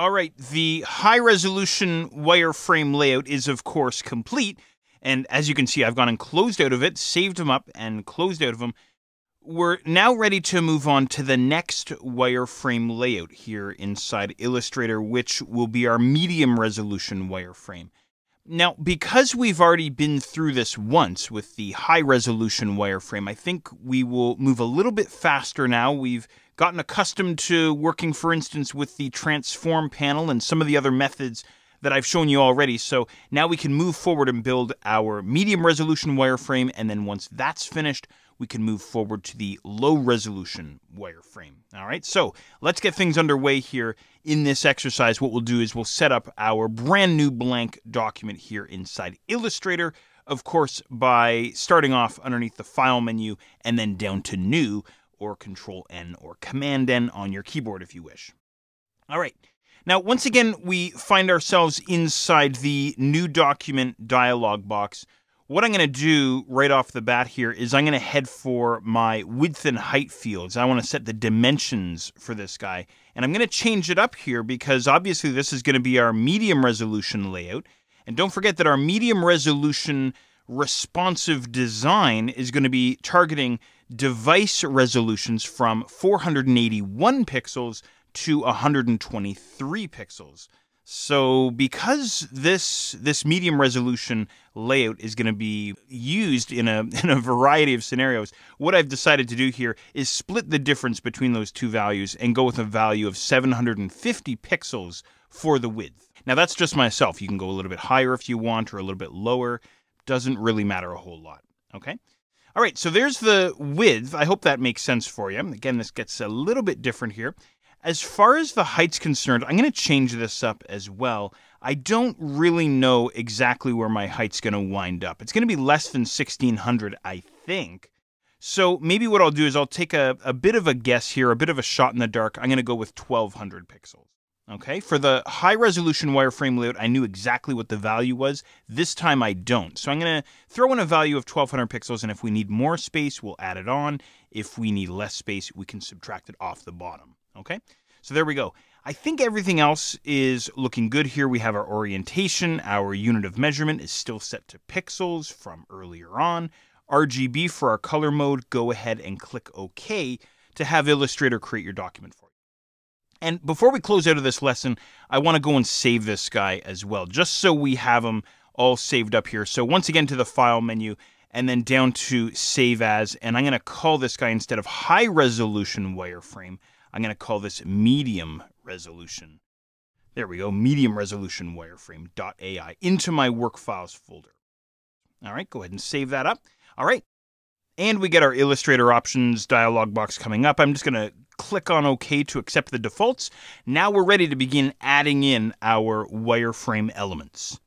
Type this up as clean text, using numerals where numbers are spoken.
All right, the high-resolution wireframe layout is, of course, complete. And as you can see, I've gone and closed out of it, saved them up, and closed out of them. We're now ready to move on to the next wireframe layout here inside Illustrator, which will be our medium-resolution wireframe. Now, because we've already been through this once with the high-resolution wireframe, I think we will move a little bit faster now. We've gotten accustomed to working, for instance, with the transform panel and some of the other methods that I've shown you already. So now we can move forward and build our medium-resolution wireframe, and then once that's finished, we can move forward to the low-resolution wireframe. All right, so let's get things underway here. In this exercise, what we'll do is we'll set up our brand new blank document here inside Illustrator, of course, by starting off underneath the File menu and then down to New, or Control-N or Command-N on your keyboard if you wish. All right. Now, once again, we find ourselves inside the New Document dialog box. What I'm going to do right off the bat here is I'm going to head for my width and height fields. I want to set the dimensions for this guy. And I'm going to change it up here because obviously this is going to be our medium resolution layout. And don't forget that our medium resolution responsive design is going to be targeting device resolutions from 481 pixels to 123 pixels. So because this medium resolution layout is going to be used in a variety of scenarios, what I've decided to do here is split the difference between those two values and go with a value of 750 pixels for the width. Now that's just myself. You can go a little bit higher if you want or a little bit lower. Doesn't really matter a whole lot. Okay? All right, so there's the width. I hope that makes sense for you. Again, this gets a little bit different here. As far as the height's concerned, I'm going to change this up as well. I don't really know exactly where my height's going to wind up. It's going to be less than 1600, I think. So maybe what I'll do is I'll take a bit of a guess here, a bit of a shot in the dark. I'm going to go with 1200 pixels. Okay, for the high-resolution wireframe layout, I knew exactly what the value was. This time I don't. So I'm going to throw in a value of 1200 pixels, and if we need more space, we'll add it on. If we need less space, we can subtract it off the bottom. Okay, so there we go. I think everything else is looking good here. We have our orientation. Our unit of measurement is still set to pixels from earlier on. RGB for our color mode. Go ahead and click OK to have Illustrator create your document for you. And before we close out of this lesson, I want to go and save this guy as well, just so we have them all saved up here. So once again to the File menu, and then down to Save As, and I'm going to call this guy, instead of High Resolution Wireframe, I'm going to call this Medium Resolution. There we go, Medium Resolution Wireframe.ai into my Work Files folder. All right, go ahead and save that up. All right, and we get our Illustrator options dialog box coming up. I'm just going to click on OK to accept the defaults. Now we're ready to begin adding in our wireframe elements.